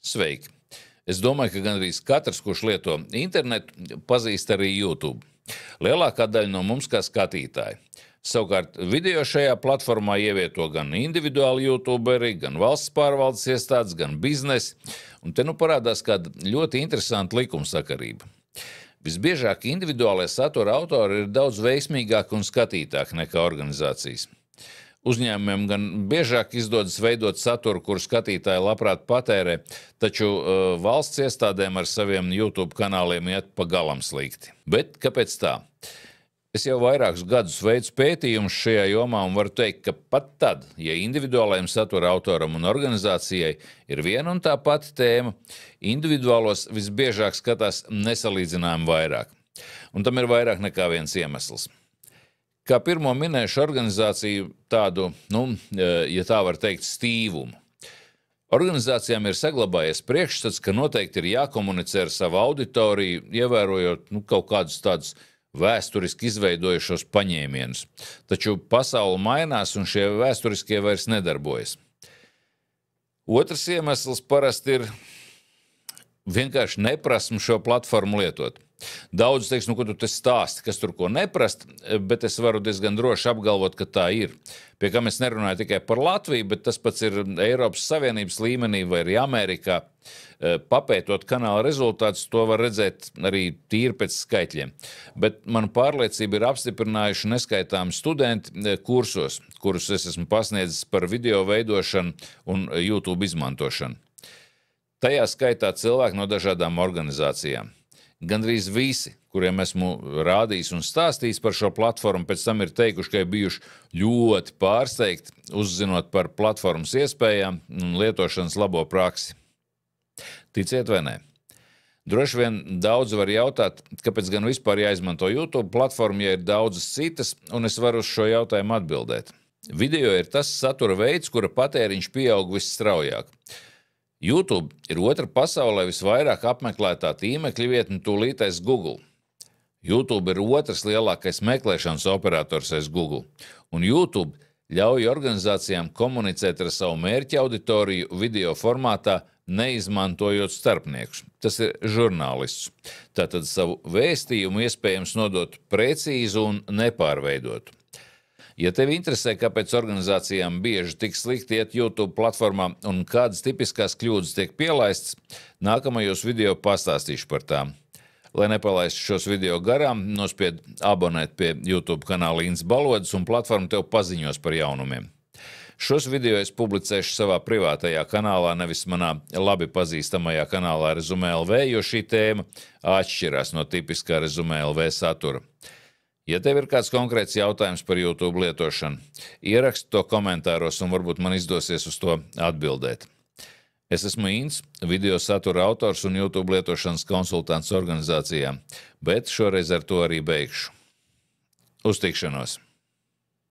Sveiki! Es domāju, ka gandrīz katrs, kurš lieto internetu, pazīst arī YouTube. Lielākā daļa no mums kā skatītāji. Savukārt video šajā platformā ievieto gan individuāli youtuberi, gan valsts pārvaldes iestādes, gan biznesi. Un te nu parādās kāda ļoti interesanta likumsakarība. Visbiežāk individuālie satura autori ir daudz veiksmīgāki un skatītāki nekā organizācijas. Uzņēmumiem gan biežāk izdodas veidot saturu, kuru skatītāji labprāt patērē, taču valsts iestādēm ar saviem YouTube kanāliem iet pa galam slikti. Bet kāpēc tā? Es jau vairākus gadus veicu pētījumus šajā jomā un varu teikt, ka pat tad, ja individuālajiem satura autoram un organizācijai ir viena un tā pati tēma, individuālos visbiežāk skatās nesalīdzinājumi vairāk. Un tam ir vairāk nekā viens iemesls. Kā pirmo minēšu organizāciju tādu, ja tā var teikt, stīvumu. Organizācijām ir saglabājies priekšstats, ka noteikti ir jākomunicē ar savu auditoriju, ievērojot kaut kādus tādus vēsturiski izveidojušos paņēmienus. Taču pasaule mainās un šie vēsturiskie vairs nedarbojas. Otrs iemesls parasti ir vienkārši neprasme šo platformu lietot. Daudz teiks, ko tu te stāsti, kas tur ko neprast, bet es varu diezgan droši apgalvot, ka tā ir. Pie kā es nerunāju tikai par Latviju, bet tas pats ir Eiropas Savienības līmenī vai arī Amerikā. Papētot kanāla rezultātus, to var redzēt arī tīri pēc skaitļiem. Bet manu pārliecību ir apstiprinājuši neskaitāmi studenti kursos, kurus es esmu pasniedzis par video veidošanu un YouTube izmantošanu. Tajā skaitā cilvēki no dažādām organizācijām. Gandrīz visi, kuriem esmu rādījis un stāstījis par šo platformu, pēc tam ir teikuši, ka ir bijuši ļoti pārsteigti, uzzinot par platformas iespējām un lietošanas labo praksi. Ticiet vai nē? Droši vien daudzi var jautāt, kāpēc gan vispār jāizmanto YouTube platformu, ja ir daudzas citas, un es varu uz šo jautājumu atbildēt. Video ir tas satura veids, kura patēriņš pieaug visstraujāk. YouTube ir otra pasaulē visvairāk apmeklētā tīmekļa vietne tūlītais Google. YouTube ir otrs lielākais meklēšanas operators aiz Google. Un YouTube ļauj organizācijām komunicēt ar savu mērķa auditoriju video formātā, neizmantojot starpniekus. Tas ir žurnālists. Tātad savu vēstījumu iespējams nodot precīzu un nepārveidotu. Ja tevi interesē, kāpēc organizācijām bieži tik slikti iet YouTube platformā un kādas tipiskās kļūdas tiek pielaistas, nākamajos video pastāstīšu par tām. Lai nepalaistu šos video garām, nospied abonēt pie YouTube kanāla Inns Balods un platforma tev paziņos par jaunumiem. Šos video es publicēšu savā privātajā kanālā, nevis manā labi pazīstamajā kanālā Rezumē LV, jo šī tēma atšķirās no tipiskā Rezumē LV satura. Ja tev ir kāds konkrēts jautājums par YouTube lietošanu, ieraksti to komentāros un varbūt man izdosies uz to atbildēt. Es esmu Inns, video satura autors un YouTube lietošanas konsultants organizācijām, bet šoreiz ar to arī beigšu. Uz tikšanos!